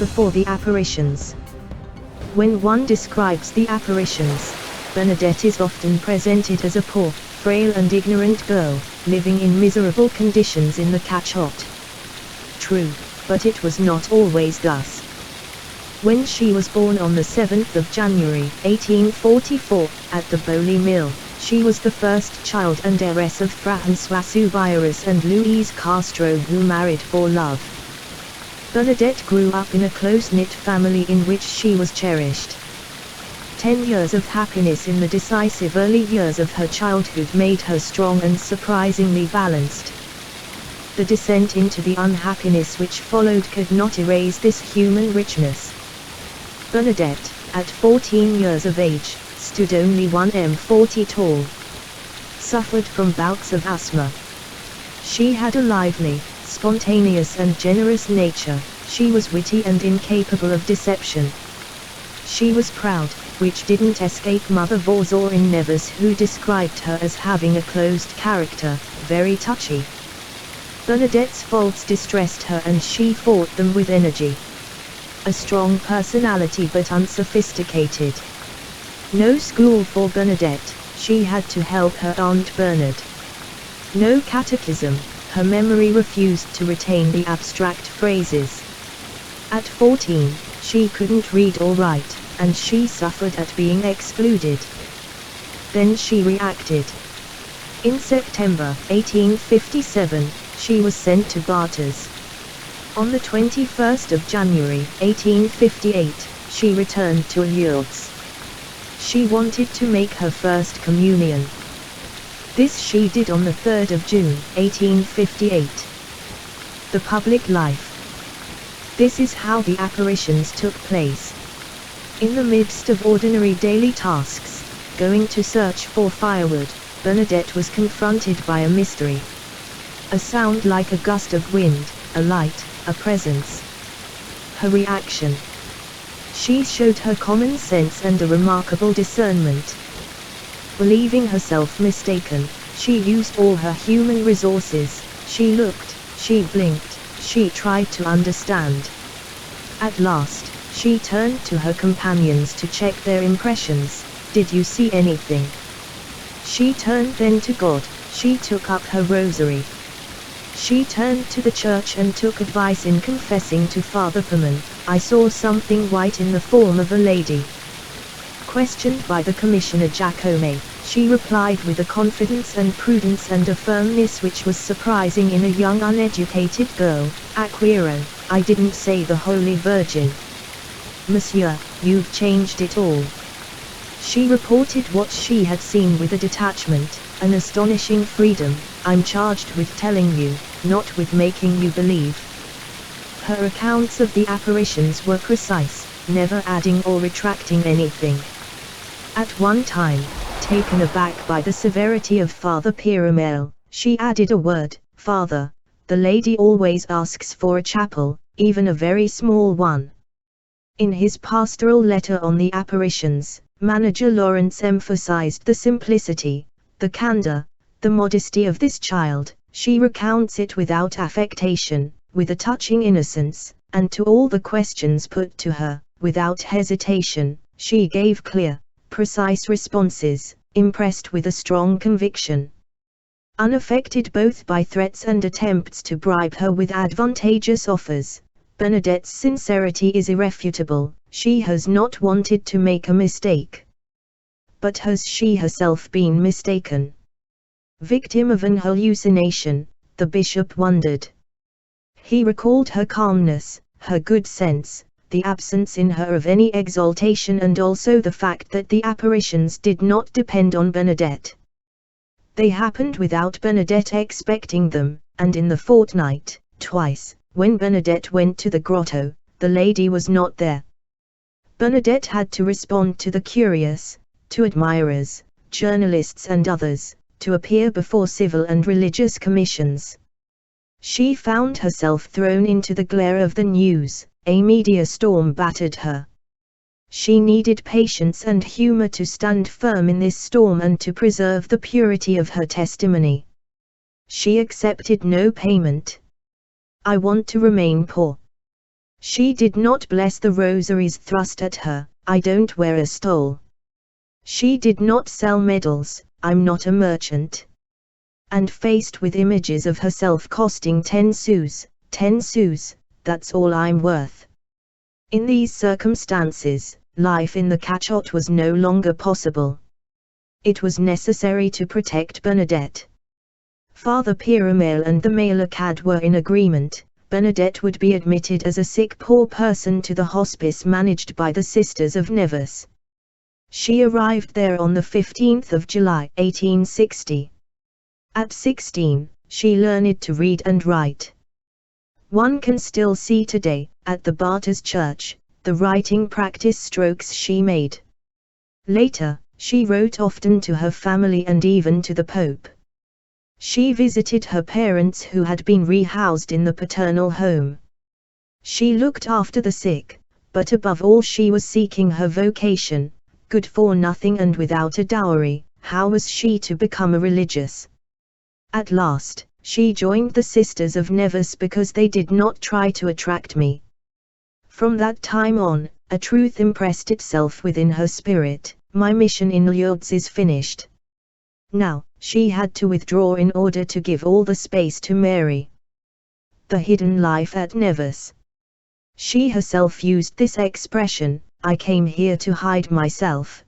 before the apparitions. When one describes the apparitions, Bernadette is often presented as a poor, frail and ignorant girl, living in miserable conditions in the cachot. True, but it was not always thus. When she was born on the 7th of January, 1844, at the Boli Mill, she was the first child and heiress of François Subirous and Louise Castro, who married for love. Bernadette grew up in a close-knit family in which she was cherished. 10 years of happiness in the decisive early years of her childhood made her strong and surprisingly balanced. The descent into the unhappiness which followed could not erase this human richness. Bernadette, at 14 years of age, stood only 1m40 tall. Suffered from bouts of asthma. She had a lively, spontaneous and generous nature. She was witty and incapable of deception. She was proud, which didn't escape Mother Vorzor in Neves, who described her as having a closed character, very touchy. Bernadette's faults distressed her and she fought them with energy. A strong personality but unsophisticated. No school for Bernadette, she had to help her Aunt Bernard. No catechism, her memory refused to retain the abstract phrases. At 14, she couldn't read or write, and she suffered at being excluded. Then she reacted. In September 1857, she was sent to Barters. On the 21st of January 1858, she returned to Lourdes. She wanted to make her first communion. This she did on the 3rd of June 1858. The public life. This is how the apparitions took place. In the midst of ordinary daily tasks, going to search for firewood, Bernadette was confronted by a mystery. A sound like a gust of wind, a light, a presence. Her reaction. She showed her common sense and a remarkable discernment. Believing herself mistaken, she used all her human resources. She looked, she blinked, she tried to understand. At last, she turned to her companions to check their impressions. Did you see anything? She turned then to God. She took up her rosary. She turned to the church and took advice in confessing to Father Perman, I saw something white in the form of a lady. Questioned by the Commissioner Jacome, she replied with a confidence and prudence and a firmness which was surprising in a young uneducated girl, Acquiro, I didn't say the Holy Virgin. Monsieur, you've changed it all. She reported what she had seen with a detachment, an astonishing freedom. I'm charged with telling you, not with making you believe. Her accounts of the apparitions were precise, never adding or retracting anything. At one time, taken aback by the severity of Father Piramel, she added a word, Father, the lady always asks for a chapel, even a very small one. In his pastoral letter on the apparitions, Manager Lawrence emphasized the simplicity, the candor, the modesty of this child. She recounts it without affectation, with a touching innocence, and to all the questions put to her, without hesitation, she gave clear, precise responses, impressed with a strong conviction. Unaffected both by threats and attempts to bribe her with advantageous offers, Bernadette's sincerity is irrefutable. She has not wanted to make a mistake. But has she herself been mistaken? Victim of an hallucination, the bishop wondered. He recalled her calmness, her good sense, the absence in her of any exaltation, and also the fact that the apparitions did not depend on Bernadette. They happened without Bernadette expecting them, and in the fortnight, twice, when Bernadette went to the grotto, the lady was not there. Bernadette had to respond to the curious, to admirers, journalists and others, to appear before civil and religious commissions. She found herself thrown into the glare of the news, a media storm battered her. She needed patience and humor to stand firm in this storm and to preserve the purity of her testimony. She accepted no payment. I want to remain poor. She did not bless the rosaries thrust at her, I don't wear a stole. She did not sell medals, I'm not a merchant. And faced with images of herself costing 10 sous, that's all I'm worth. In these circumstances, life in the cachot was no longer possible. It was necessary to protect Bernadette. Father Piramel and the Malacad were in agreement. Bernadette would be admitted as a sick poor person to the hospice managed by the Sisters of Nevis. She arrived there on the 15th of July, 1860. At 16, she learned to read and write. One can still see today, at the Barters Church, the writing practice strokes she made. Later, she wrote often to her family and even to the Pope. She visited her parents who had been rehoused in the paternal home. She looked after the sick, but above all she was seeking her vocation, good for nothing and without a dowry. How was she to become a religious? At last, she joined the Sisters of Nevis because they did not try to attract me. From that time on, a truth impressed itself within her spirit: my mission in Lourdes is finished. Now, she had to withdraw in order to give all the space to Mary. The hidden life at Nevis. She herself used this expression: I came here to hide myself.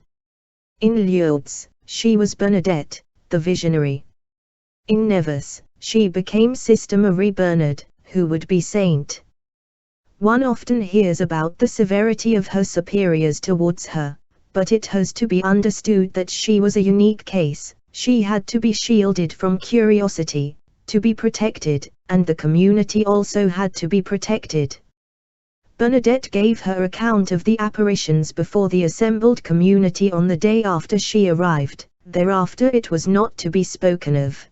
In Lourdes, she was Bernadette, the visionary. In Nevis, she became Sister Marie Bernard, who would be saint. One often hears about the severity of her superiors towards her, but it has to be understood that she was a unique case. She had to be shielded from curiosity, to be protected, and the community also had to be protected. Bernadette gave her account of the apparitions before the assembled community on the day after she arrived. Thereafter it was not to be spoken of.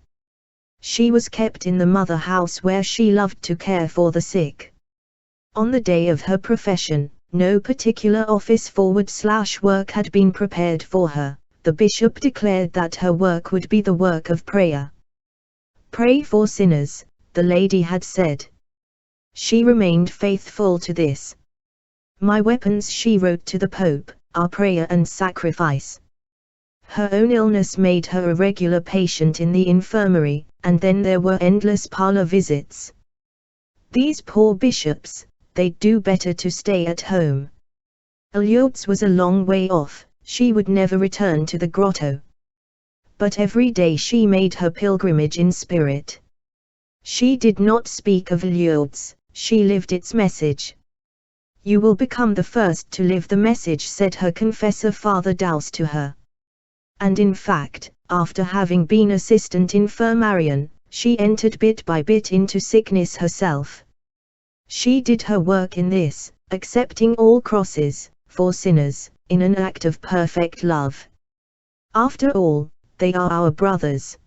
She was kept in the mother house where she loved to care for the sick. On the day of her profession, no particular office /work had been prepared for her. The bishop declared that her work would be the work of prayer. Pray for sinners, the lady had said. She remained faithful to this. My weapons, she wrote to the Pope, are prayer and sacrifice. Her own illness made her a regular patient in the infirmary, and then there were endless parlor visits. These poor bishops, they'd do better to stay at home. Lourdes was a long way off. She would never return to the grotto. But every day she made her pilgrimage in spirit. She did not speak of Lourdes, she lived its message. You will become the first to live the message, said her confessor Father Daus to her. And in fact, after having been assistant infirmarian, she entered bit by bit into sickness herself. She did her work in this, accepting all crosses, for sinners, in an act of perfect love. After all, they are our brothers.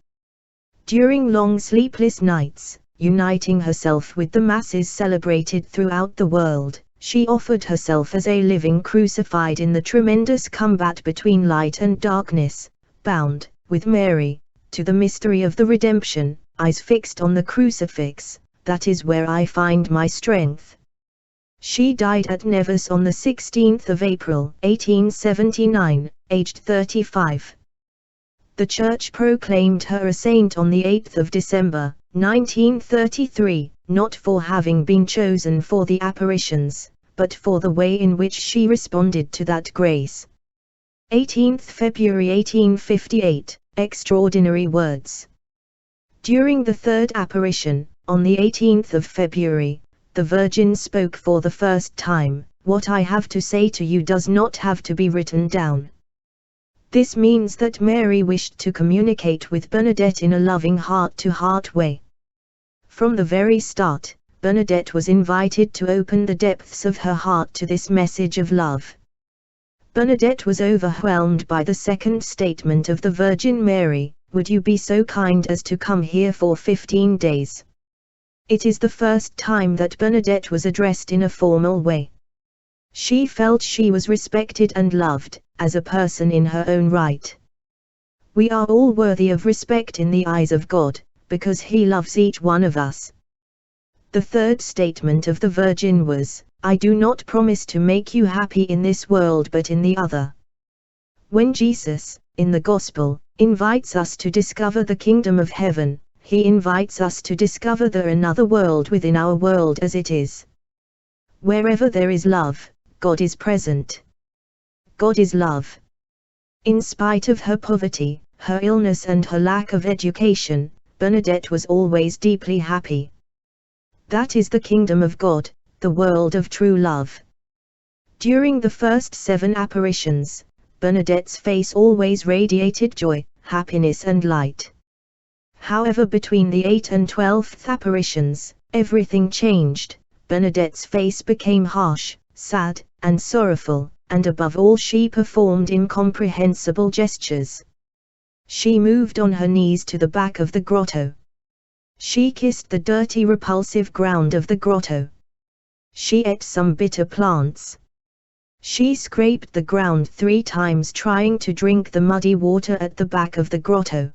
During long sleepless nights, uniting herself with the masses celebrated throughout the world, she offered herself as a living crucified in the tremendous combat between light and darkness, bound, with Mary, to the mystery of the redemption, eyes fixed on the crucifix. That is where I find my strength. She died at Nevis on the 16th of April, 1879, aged 35. The Church proclaimed her a saint on the 8th of December, 1933, not for having been chosen for the apparitions, but for the way in which she responded to that grace. 18th February 1858, extraordinary words. During the third apparition, on the 18th of February, the Virgin spoke for the first time. What I have to say to you does not have to be written down. This means that Mary wished to communicate with Bernadette in a loving heart-to-heart way. From the very start, Bernadette was invited to open the depths of her heart to this message of love. Bernadette was overwhelmed by the second statement of the Virgin Mary, would you be so kind as to come here for 15 days? It is the first time that Bernadette was addressed in a formal way. She felt she was respected and loved, as a person in her own right. We are all worthy of respect in the eyes of God, because He loves each one of us. The third statement of the Virgin was, I do not promise to make you happy in this world but in the other. When Jesus, in the Gospel, invites us to discover the kingdom of heaven, he invites us to discover the another world within our world as it is. Wherever there is love, God is present. God is love. In spite of her poverty, her illness and her lack of education, Bernadette was always deeply happy. That is the kingdom of God, the world of true love. During the first 7 apparitions, Bernadette's face always radiated joy, happiness and light. However, between the 8th and 12th apparitions, everything changed. Bernadette's face became harsh, sad, and sorrowful, and above all she performed incomprehensible gestures. She moved on her knees to the back of the grotto. She kissed the dirty repulsive ground of the grotto. She ate some bitter plants. She scraped the ground 3 times trying to drink the muddy water at the back of the grotto.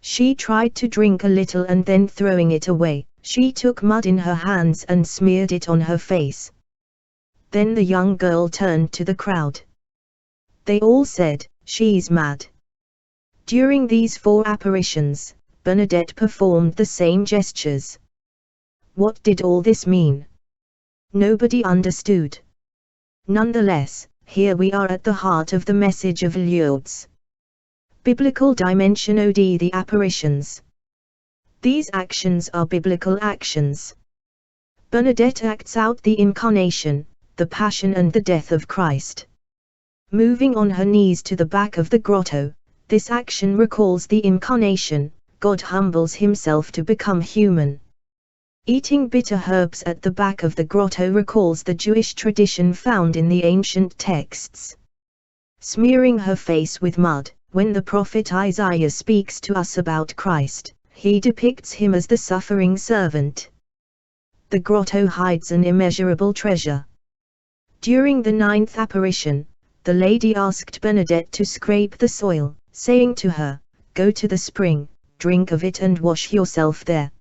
She tried to drink a little and then throwing it away, she took mud in her hands and smeared it on her face. Then the young girl turned to the crowd. They all said, "She's mad." During these 4 apparitions, Bernadette performed the same gestures. What did all this mean? Nobody understood. Nonetheless, here we are at the heart of the message of Lourdes. Biblical dimension od the apparitions. These actions are biblical actions. Bernadette acts out the incarnation, the passion and the death of Christ. Moving on her knees to the back of the grotto, this action recalls the incarnation. God humbles himself to become human. Eating bitter herbs at the back of the grotto recalls the Jewish tradition found in the ancient texts. Smearing her face with mud, when the prophet Isaiah speaks to us about Christ, he depicts him as the suffering servant. The grotto hides an immeasurable treasure. During the 9th apparition, the lady asked Bernadette to scrape the soil, saying to her, "Go to the spring, drink of it and wash yourself there."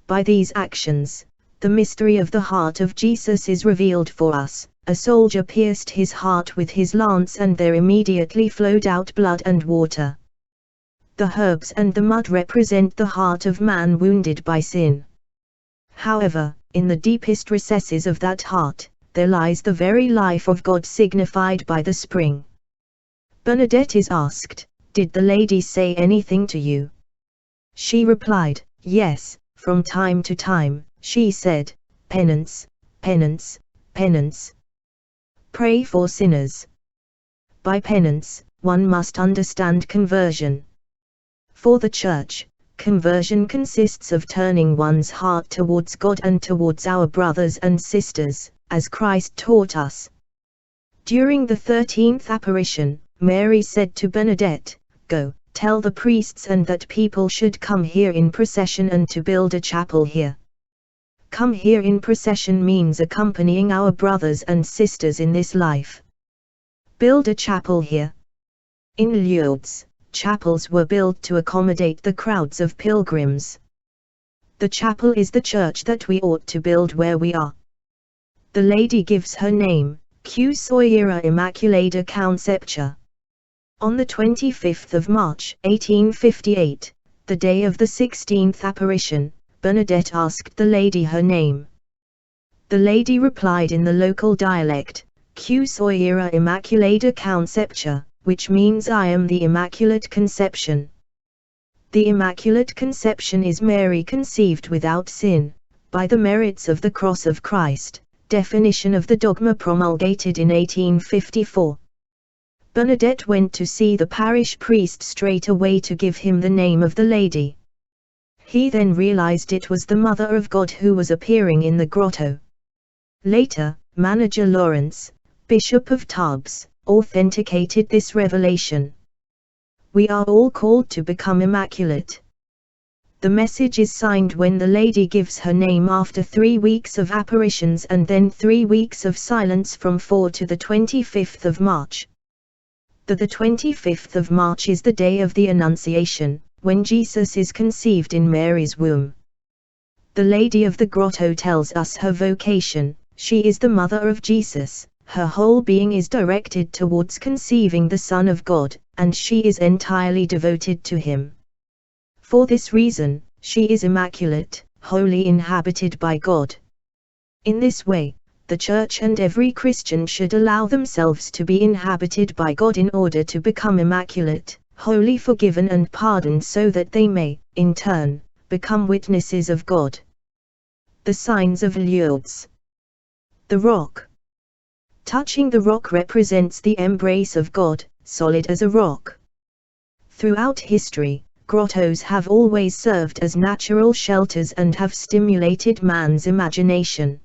By these actions, the mystery of the heart of Jesus is revealed for us. A soldier pierced his heart with his lance and there immediately flowed out blood and water. The herbs and the mud represent the heart of man wounded by sin. However, in the deepest recesses of that heart, there lies the very life of God signified by the spring. Bernadette is asked, "Did the lady say anything to you?" She replied, "Yes, from time to time," she said, "penance, penance, penance. Pray for sinners." By penance, one must understand conversion. For the Church, conversion consists of turning one's heart towards God and towards our brothers and sisters, as Christ taught us. During the 13th apparition, Mary said to Bernadette, "Go, tell the priests and that people should come here in procession and to build a chapel here." Come here in procession means accompanying our brothers and sisters in this life. Build a chapel here. In Lourdes, chapels were built to accommodate the crowds of pilgrims. The chapel is the church that we ought to build where we are. The lady gives her name, Q Soyera Immaculada Concepta. On the 25th of March, 1858, the day of the 16th apparition, Bernadette asked the lady her name. The lady replied in the local dialect, "Q Soyera Immaculada Concepta," which means "I am the Immaculate Conception." The Immaculate Conception is Mary conceived without sin, by the merits of the cross of Christ, definition of the dogma promulgated in 1854. Bernadette went to see the parish priest straight away to give him the name of the lady. He then realized it was the Mother of God who was appearing in the grotto. Later, Manager Lawrence, Bishop of Tarbes, authenticated this revelation. We are all called to become immaculate. The message is signed when the lady gives her name after 3 weeks of apparitions and then 3 weeks of silence from 4 to the 25th of March. The 25th of March is the day of the Annunciation, when Jesus is conceived in Mary's womb. The Lady of the Grotto tells us her vocation. she is the mother of Jesus, her whole being is directed towards conceiving the Son of God, and she is entirely devoted to him. For this reason, she is immaculate, wholly inhabited by God. In this way, the Church and every Christian should allow themselves to be inhabited by God in order to become immaculate, wholly forgiven and pardoned, so that they may, in turn, become witnesses of God. The signs of Lourdes. The rock. Touching the rock represents the embrace of God, solid as a rock. Throughout history, grottos have always served as natural shelters and have stimulated man's imagination.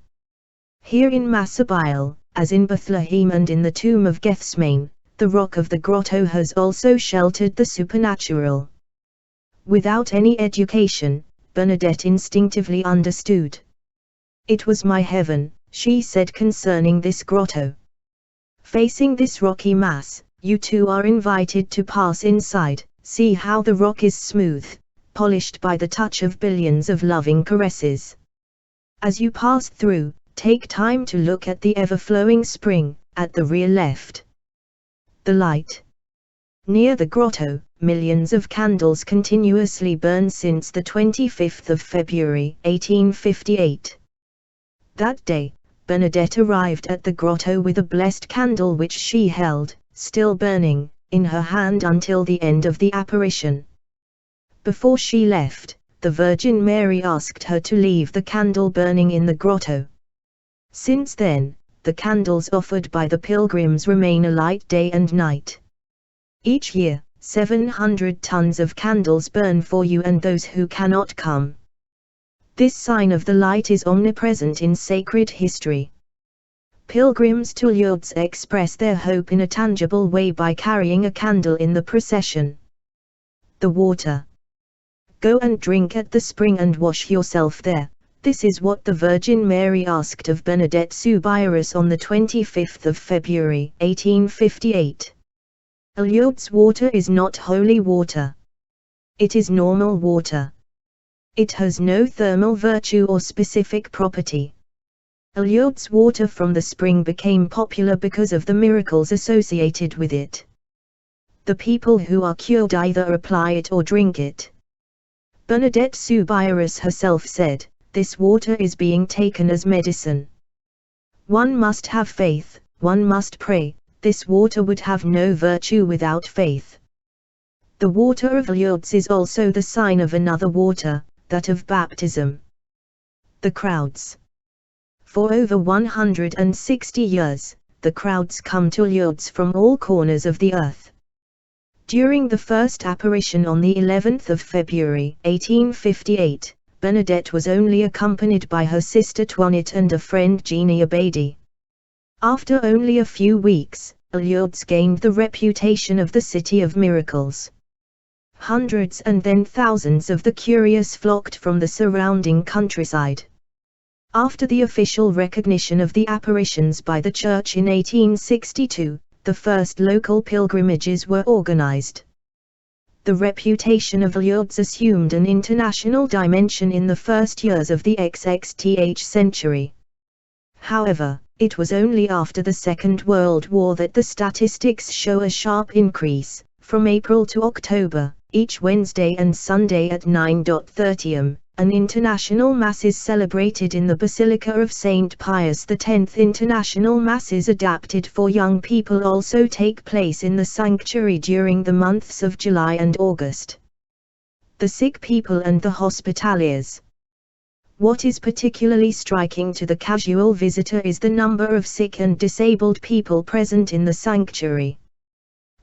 Here in Massabielle, as in Bethlehem and in the tomb of Gethsemane, the rock of the grotto has also sheltered the supernatural. Without any education, Bernadette instinctively understood. "It was my heaven," she said concerning this grotto. "Facing this rocky mass, you too are invited to pass inside. See how the rock is smooth, polished by the touch of billions of loving caresses. As you pass through, take time to look at the ever-flowing spring, at the rear left. The light. Near the grotto, millions of candles continuously burn since the 25th of February, 1858. That day, Bernadette arrived at the grotto with a blessed candle which she held, still burning, in her hand until the end of the apparition. Before she left, the Virgin Mary asked her to leave the candle burning in the grotto. Since then, the candles offered by the pilgrims remain alight day and night. Each year, 700 tons of candles burn for you and those who cannot come. This sign of the light is omnipresent in sacred history. Pilgrims to Lourdes express their hope in a tangible way by carrying a candle in the procession. The water. Go and drink at the spring and wash yourself there. This is what the Virgin Mary asked of Bernadette Soubirous on the 25th of February, 1858. Lourdes water is not holy water. It is normal water. It has no thermal virtue or specific property. Lourdes water from the spring became popular because of the miracles associated with it. The people who are cured either apply it or drink it. Bernadette Soubirous herself said, "This water is being taken as medicine. One must have faith, one must pray. This water would have no virtue without faith." The water of Lourdes is also the sign of another water, that of baptism. The crowds. For over 160 years, the crowds come to Lourdes from all corners of the earth. During the first apparition on the 11th of February, 1858, Bernadette was only accompanied by her sister Toinette and a friend Jeannie Abadi. After only a few weeks, Lourdes gained the reputation of the city of miracles. Hundreds and then thousands of the curious flocked from the surrounding countryside. After the official recognition of the apparitions by the Church in 1862, the first local pilgrimages were organized. The reputation of Lourdes assumed an international dimension in the first years of the XXth century. However, it was only after the Second World War that the statistics show a sharp increase. From April to October, each Wednesday and Sunday at 9:30 am, an international Mass is celebrated in the Basilica of St. Pius X. International Masses adapted for young people also take place in the sanctuary during the months of July and August. The sick people and the hospitaliers. What is particularly striking to the casual visitor is the number of sick and disabled people present in the sanctuary.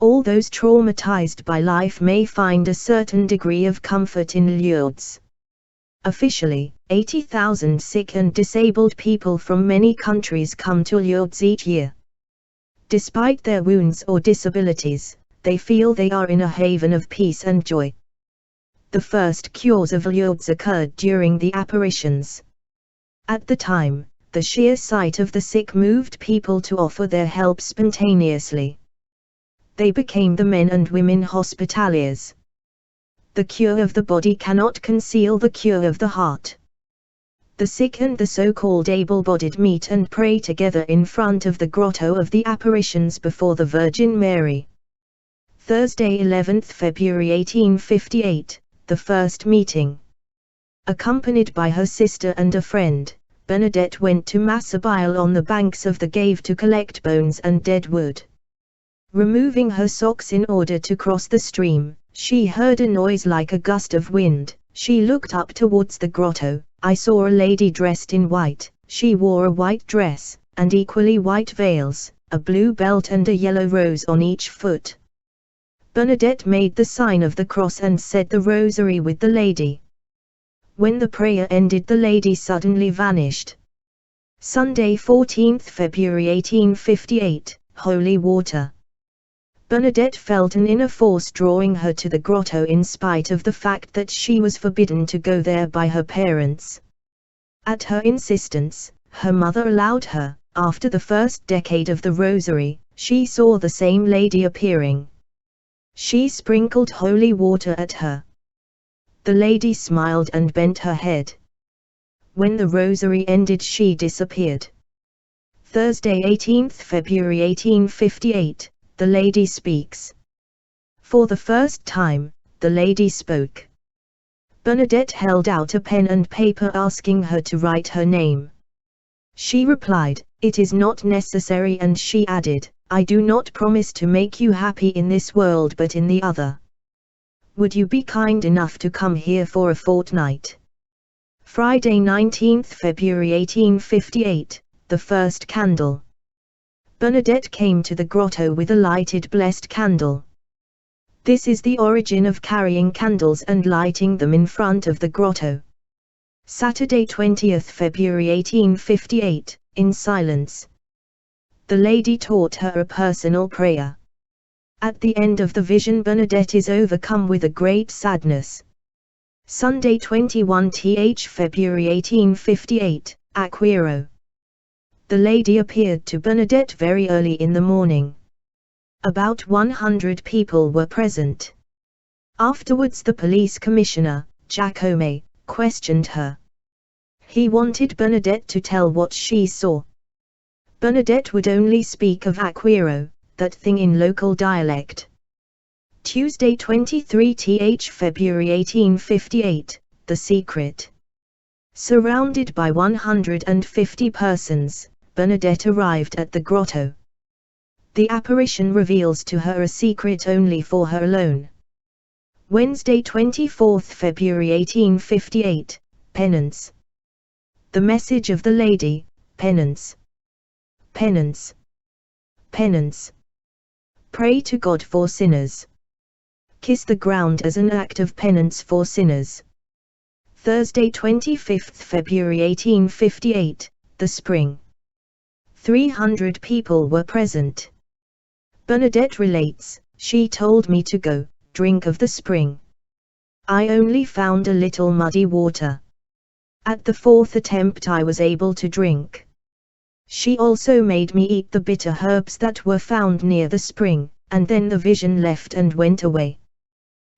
All those traumatized by life may find a certain degree of comfort in Lourdes. Officially, 80,000 sick and disabled people from many countries come to Lourdes each year. Despite their wounds or disabilities, they feel they are in a haven of peace and joy. The first cures of Lourdes occurred during the apparitions. At the time, the sheer sight of the sick moved people to offer their help spontaneously. They became the men and women hospitaliers. The cure of the body cannot conceal the cure of the heart. The sick and the so-called able-bodied meet and pray together in front of the grotto of the apparitions before the Virgin Mary. Thursday, 11th February 1858, the first meeting. Accompanied by her sister and a friend, Bernadette went to Medjugorje on the banks of the Gave to collect bones and dead wood. Removing her socks in order to cross the stream, she heard a noise like a gust of wind. She looked up towards the grotto. I saw a lady dressed in white. She wore a white dress, and equally white veils, a blue belt and a yellow rose on each foot. Bernadette made the sign of the cross and said the Rosary with the lady. When the prayer ended, the lady suddenly vanished. Sunday, 14th February 1858, Holy Water. Bernadette felt an inner force drawing her to the grotto in spite of the fact that she was forbidden to go there by her parents. At her insistence, her mother allowed her. After the first decade of the Rosary, she saw the same lady appearing. She sprinkled holy water at her. The lady smiled and bent her head. When the Rosary ended, she disappeared. Thursday, 18th February 1858. The lady speaks. For the first time, the lady spoke. Bernadette held out a pen and paper asking her to write her name. She replied, "It is not necessary," and she added, "I do not promise to make you happy in this world but in the other. Would you be kind enough to come here for a fortnight?" Friday, 19th February 1858, the first candle. Bernadette came to the grotto with a lighted blessed candle. This is the origin of carrying candles and lighting them in front of the grotto. Saturday, 20th February 1858, in silence. The lady taught her a personal prayer. At the end of the vision, Bernadette is overcome with a great sadness. Sunday, 21th February 1858, Aquiro. The lady appeared to Bernadette very early in the morning. About 100 people were present. Afterwards the police commissioner, Giacomo, questioned her. He wanted Bernadette to tell what she saw. Bernadette would only speak of Aquiro, that thing in local dialect. Tuesday, 23th February 1858, The Secret. Surrounded by 150 persons, Bernadette arrived at the grotto. The apparition reveals to her a secret only for her alone. Wednesday, 24th February 1858, Penance. The message of the lady, penance. Penance. Penance. Pray to God for sinners. Kiss the ground as an act of penance for sinners. Thursday, 25th February 1858, the spring. 300 people were present. Bernadette relates, "She told me to go, drink of the spring. I only found a little muddy water. At the fourth attempt I was able to drink. She also made me eat the bitter herbs that were found near the spring, and then the vision left and went away."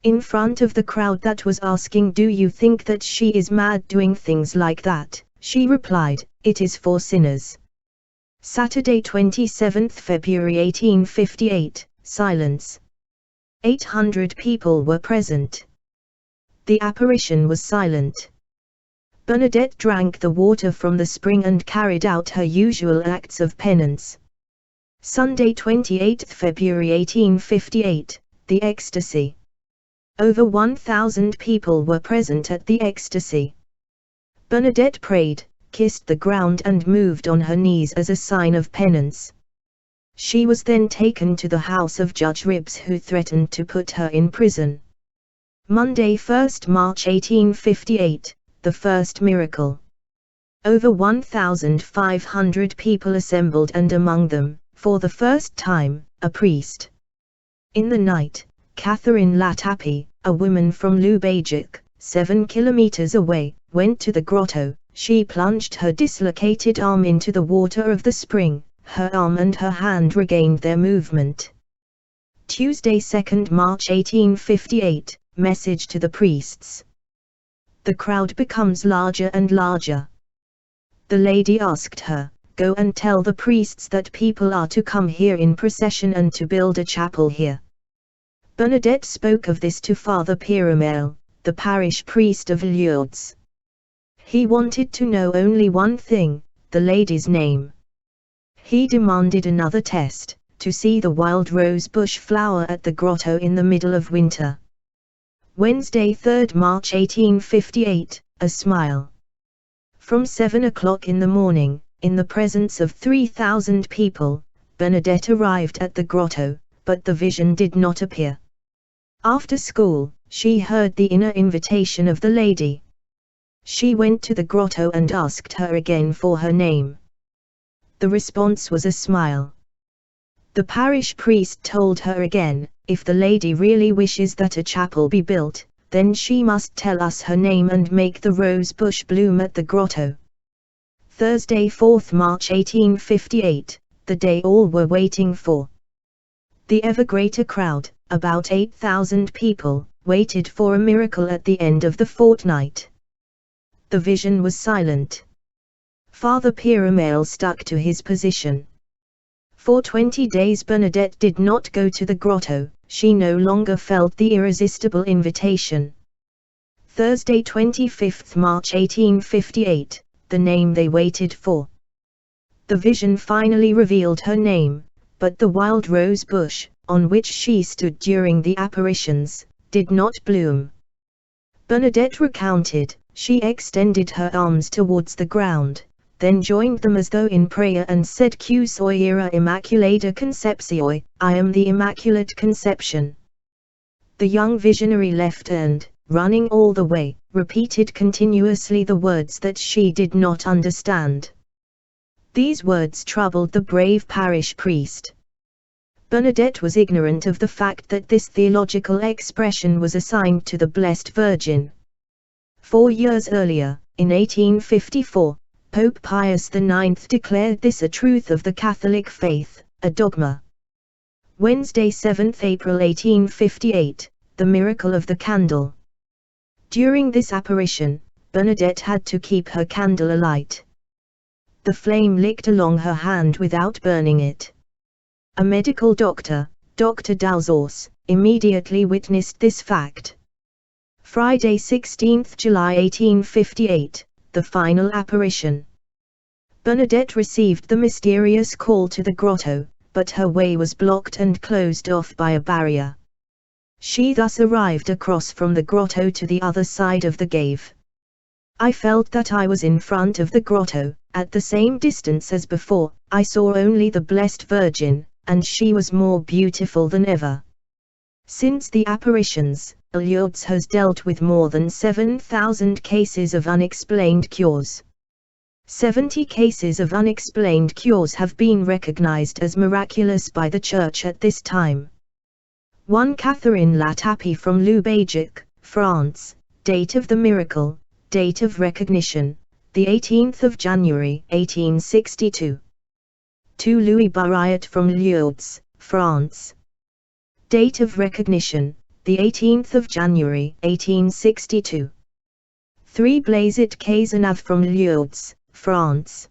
In front of the crowd that was asking, "Do you think that she is mad doing things like that?" she replied, "It is for sinners." Saturday, 27th February 1858, silence. 800 people were present. The apparition was silent. Bernadette drank the water from the spring and carried out her usual acts of penance. Sunday, 28th February 1858, the ecstasy. Over 1,000 people were present at the ecstasy. Bernadette prayed, kissed the ground and moved on her knees as a sign of penance. She was then taken to the house of Judge Ribbs, who threatened to put her in prison. Monday, 1st March 1858, the first miracle. Over 1,500 people assembled, and among them, for the first time, a priest. In the night, Catherine Latapi, a woman from Medjugorje, 7 kilometers away, went to the grotto. She plunged her dislocated arm into the water of the spring. Her arm and her hand regained their movement. Tuesday, 2nd March 1858, message to the priests. The crowd becomes larger and larger. The lady asked her, "Go and tell the priests that people are to come here in procession and to build a chapel here." Bernadette spoke of this to Father Piramel, the parish priest of Lourdes. He wanted to know only one thing, the lady's name. He demanded another test, to see the wild rose bush flower at the grotto in the middle of winter. Wednesday, 3rd March 1858, a smile. From 7 o'clock in the morning, in the presence of 3,000 people, Bernadette arrived at the grotto, but the vision did not appear. After school, she heard the inner invitation of the lady. She went to the grotto and asked her again for her name. The response was a smile. The parish priest told her again, if the lady really wishes that a chapel be built, then she must tell us her name and make the rose bush bloom at the grotto. Thursday, 4th March 1858, the day all were waiting for. The ever greater crowd, about 8,000 people, waited for a miracle at the end of the fortnight. The vision was silent. Father Piramel stuck to his position. For 20 days Bernadette did not go to the grotto, she no longer felt the irresistible invitation. Thursday, 25th March 1858, the name they waited for. The vision finally revealed her name, but the wild rose bush, on which she stood during the apparitions, did not bloom. Bernadette recounted, she extended her arms towards the ground, then joined them as though in prayer and said, "Que soy la Immaculada Concepción, I am the Immaculate Conception." The young visionary left and, running all the way, repeated continuously the words that she did not understand. These words troubled the brave parish priest. Bernadette was ignorant of the fact that this theological expression was assigned to the Blessed Virgin. 4 years earlier, in 1854, Pope Pius IX declared this a truth of the Catholic faith, a dogma. Wednesday, 7th April 1858, the miracle of the candle. During this apparition, Bernadette had to keep her candle alight. The flame licked along her hand without burning it. A medical doctor, Dr. Dalzos, immediately witnessed this fact. Friday, 16th July 1858, the final apparition. Bernadette received the mysterious call to the grotto, but her way was blocked and closed off by a barrier. She thus arrived across from the grotto to the other side of the cave. I felt that I was in front of the grotto, at the same distance as before. I saw only the Blessed Virgin, and she was more beautiful than ever. Since the apparitions, Lourdes has dealt with more than 7,000 cases of unexplained cures. 70 cases of unexplained cures have been recognized as miraculous by the Church at this time. 1 Catherine Latapie from Medjugorje, France, date of the miracle, date of recognition, the 18th of January, 1862. 2 Louis Barriot from Lourdes, France. Date of recognition, the 18th of January, 1862. 3 Blazit Cazenave from Lourdes, France.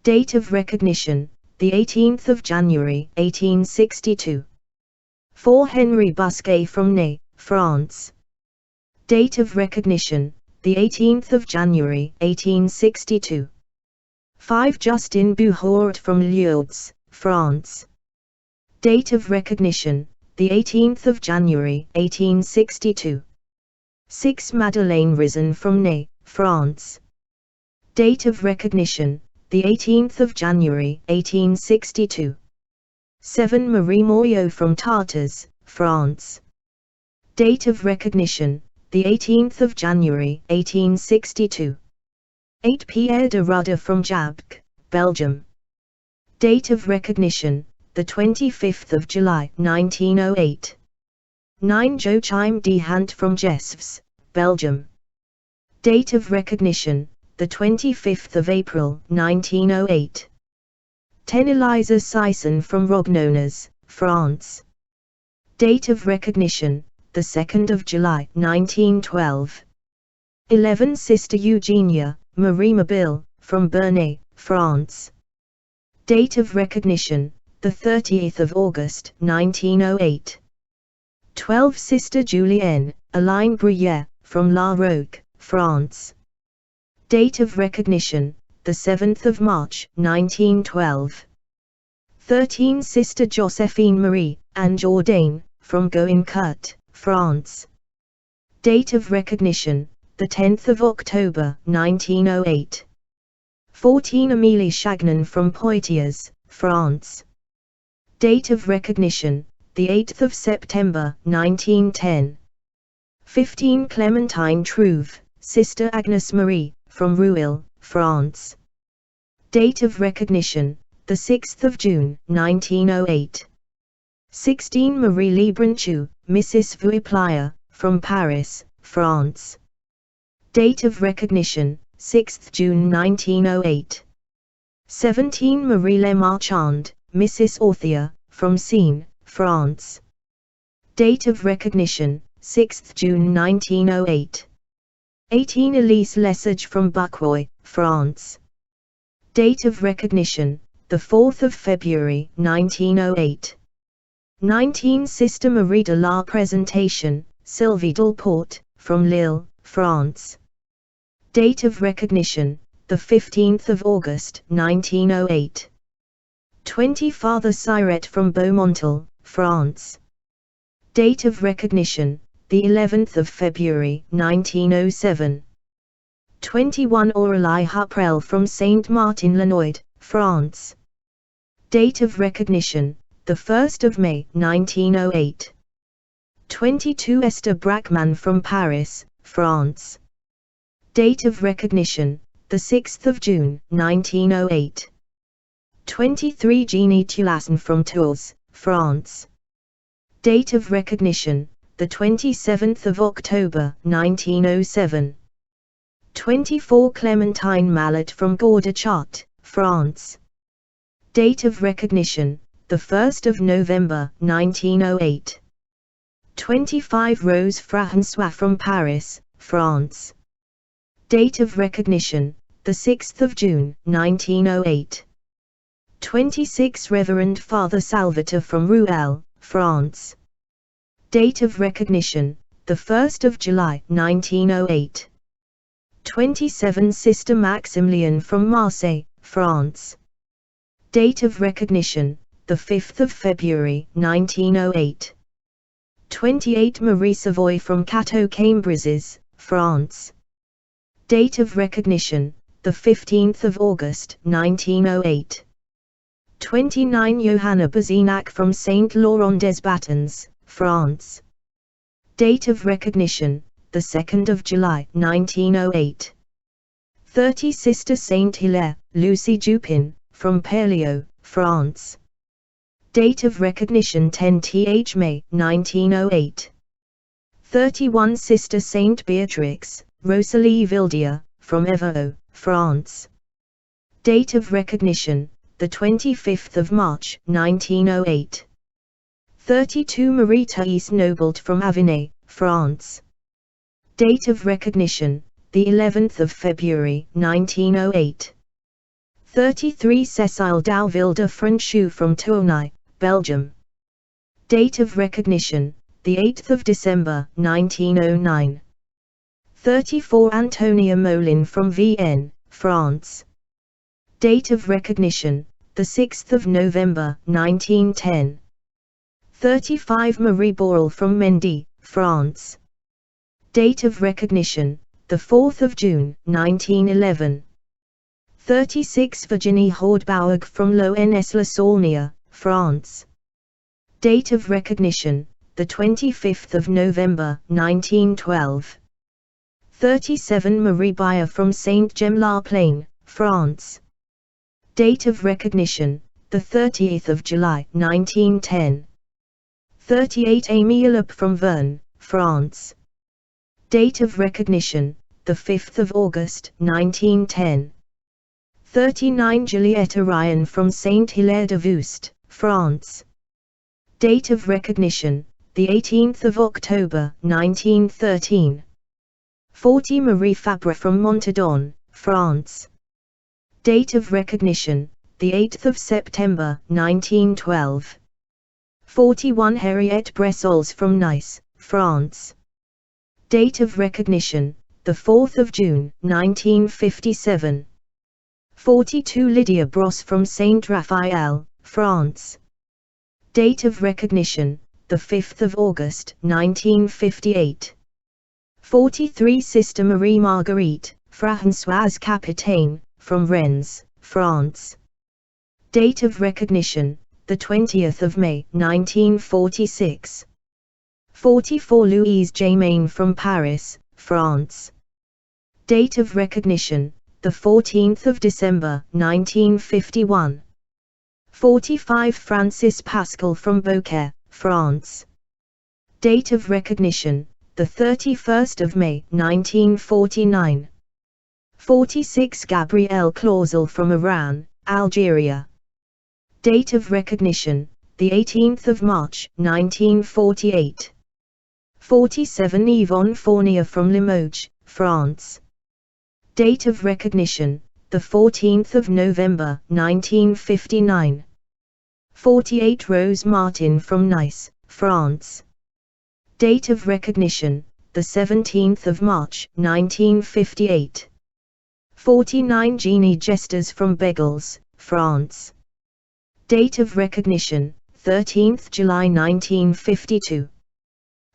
Date of recognition, the 18th of January, 1862. 4 Henry Busquet from Ney, France. Date of recognition, the 18th of January, 1862. 5 Justin Buhort from Lourdes, France. Date of recognition, the 18th of January, 1862. 6 Madeleine Risen from Ney, France. Date of recognition, the 18th of January, 1862. 7 Marie Moyot from Tartars, France. Date of recognition, the 18th of January, 1862. 8 Pierre de Rudder from Jabk, Belgium. Date of recognition, the 25th of July, 1908. 9 Joachim de Hant from Jesvs, Belgium. Date of recognition, the 25th of April, 1908. 10 Eliza Sisson from Rognonas, France. Date of recognition, the 2nd of July, 1912. 11 Sister Eugenia, Marie Mobile, from Bernay, France. Date of recognition, the 30th of August, 1908. 12. Sister Julienne, Aline Bruyère, from La Roque, France. Date of recognition, the 7th of March, 1912. 13. Sister Josephine Marie, Anne Jourdain, from Goencourt, France. Date of recognition, the 10th of October, 1908. 14. Amélie Chagnon from Poitiers, France. Date of recognition, the 8th of September, 1910. 15. Clementine Trouve, Sister Agnes Marie, from Rueil, France. Date of recognition, the 6th of June, 1908. 16. Marie Lebranchu, Mrs. Vuiplier, from Paris, France. Date of recognition, 6th June 1908. 17. Marie Le Marchand, Mrs. Orthia, from Seine, France. Date of recognition, 6th June 1908. 18. Elise Lesage from Bucquoy, France. Date of recognition, the 4th of February 1908. 19. Sister Marie de la Présentation, Sylvie Delporte, from Lille, France. Date of recognition, the 15th of August 1908. 20. Father Sirette from Beaumontel, France. Date of recognition, the 11th of February 1907. 21. Aurélie Huprel from Saint-Martin-le-Noid, France. Date of recognition, the 1st of May 1908. 22. Esther Brackman from Paris, France. Date of recognition, the 6th of June 1908. 23. Jeannie Tulasson from Tours, France. Date of recognition, the 27th of October 1907. 24. Clementine Mallet from Gourdechat, France. Date of recognition, the 1st of November 1908. 25. Rose François from Paris, France. Date of recognition, the 6th of June 1908. 26. Reverend Father Salvatore from Rueil, France. Date of recognition, the 1st of July 1908. 27. Sister Maximilian from Marseille, France. Date of recognition, the 5th of February 1908. 28. Marie Savoy from Cateau Cambrizes, France. Date of recognition, the 15th of August 1908. 29. Johanna Bazinac from Saint-Laurent-des-Batons, France. Date of recognition, the 2nd of July 1908. 30. Sister Saint-Hilaire, Lucie Dupin, from Perlieu, France. Date of recognition 10th May 1908. 31. Sister Saint Beatrix, Rosalie Vildia, from Evreux, France. Date of recognition, the 25th of March 1908. 32. Marie Therese Nobles from Avignon, France. Date of recognition, the 11th of February 1908. 33. Cécile Dauville de Franchou from Tournai, Belgium. Date of recognition, the 8th of December 1909. 34. Antonia Molin from Vienne, France. Date of recognition, the 6th of November 1910. 35. Marie Borel from Mendy, France. Date of recognition, the 4th of June 1911. 36. Virginie Hordbauer from Loennes-la-Saulnier, France. Date of recognition, the 25th of November 1912. 37. Marie Bayer from Saint-Gem-la-Plaine, France. Date of recognition, the 30th of July 1910. 38. Amy Yallop from Vern, France. Date of recognition, the 5th of August 1910. 39. Juliette Ryan from Saint-Hilaire-de-Vouste, France. Date of recognition, the 18th of October 1913. 40. Marie Fabre from Montadon, France. Date of recognition, the 8th of September, 1912. 41 Henriette Bressols from Nice, France. Date of recognition, the 4th of June, 1957. 42 Lydia Brosse from Saint Raphael, France. Date of recognition, the 5th of August, 1958. 43 Sister Marie Marguerite, Françoise Capitaine, from Rennes, France. Date of recognition, the 20th of May, 1946. 44 Louise Germain from Paris, France. Date of recognition, the 14th of December, 1951. 45 Francis Pascal from Beaucaire, France. Date of recognition, the 31st of May, 1949. 46 Gabrielle Clausel from Oran, Algeria. Date of recognition, the 18th of March, 1948. 47 Yvonne Fournier from Limoges, France. Date of recognition, the 14th of November, 1959. 48 Rose Martin from Nice, France. Date of recognition, the 17th of March, 1958. 49 Jeannie Jesters from Bègles, France. Date of recognition, 13th July 1952.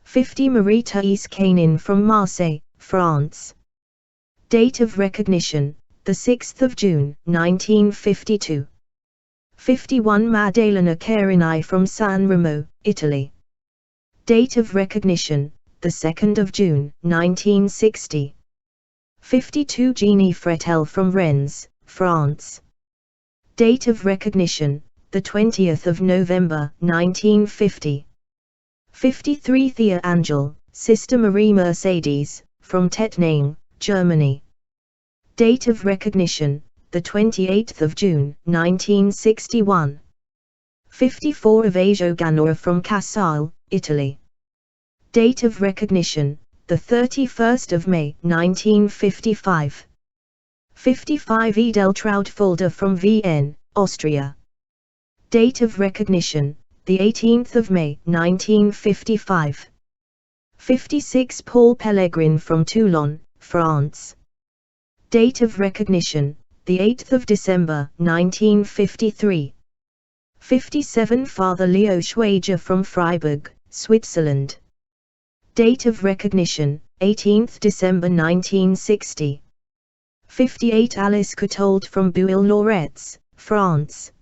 50 Marie-Thérèse Canin from Marseille, France. Date of recognition, the 6th of June, 1952. 51 Maddalena Carini from San Remo, Italy. Date of recognition, the 2nd of June, 1960. 52 Jeannie Fretel from Rennes, France. Date of recognition, the 20th of November, 1950. 53 Thea Angel, Sister Marie Mercedes, from Tettnang, Germany. Date of recognition, the 28th of June, 1961. 54 Evasio Ganor from Casale, Italy. Date of recognition, the 31st of May, 1955. 55 Edel Trautfolder from Vienne, Austria. Date of recognition, the 18th of May, 1955. 56 Paul Pellegrin from Toulon, France. Date of recognition, the 8th of December, 1953. 57 Father Leo Schwager from Freiburg, Switzerland. Date of recognition, 18th December 1960. 58 Alice Coutault from Buil-Loretz, France.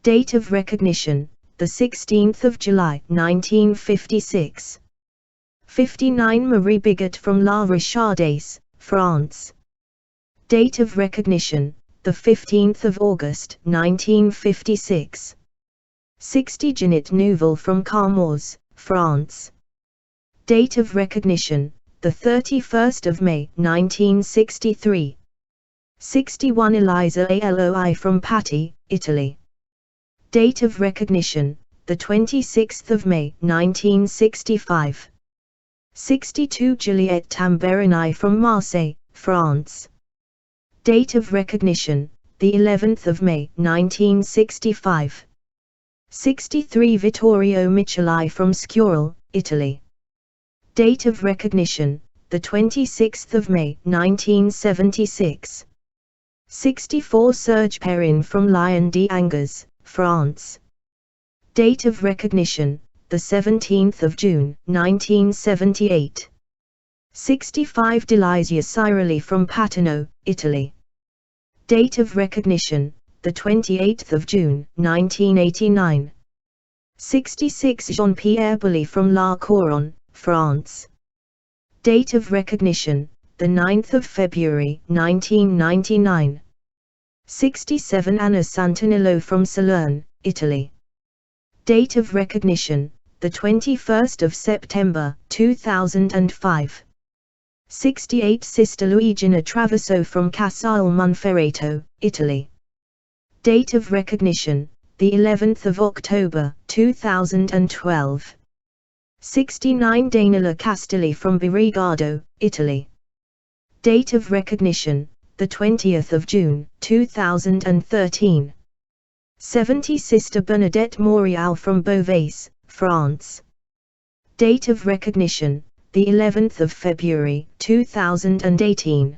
Date of recognition, the 16th of July 1956. 59 Marie Bigot from La Richardaise, France. Date of recognition, the 15th of August 1956. 60 Jeanette Nouvel from Carmoz, France. Date of recognition, the 31st of May 1963. 61 Eliza Aloi from Patti, Italy. Date of recognition, the 26th of May 1965. 62 Juliette Tamberini from Marseille, France. Date of recognition, the 11th of May 1965. 63 Vittorio Micheli from Scuol, Italy. Date of recognition, the 26th of May 1976. 64 Serge Perrin from Lyon d'Angers, France. Date of recognition, the 17th of June 1978. 65 Delisia Cyrili from Patino, Italy. Date of recognition, the 28th of June 1989. 66 Jean-Pierre Bully from La Couronne, France. Date of recognition, the 9th of February 1999. 67 Anna Santanillo from Salern, Italy. Date of recognition, the 21st of September 2005. 68 Sister Luigina Traverso from Casale Monferrato, Italy. Date of recognition, the 11th of October 2012. 69 Danila Castelli from Birigado, Italy. Date of recognition, the 20th of June, 2013. 70 Sister Bernadette Morial from Beauvais, France. Date of recognition, the 11th of February, 2018.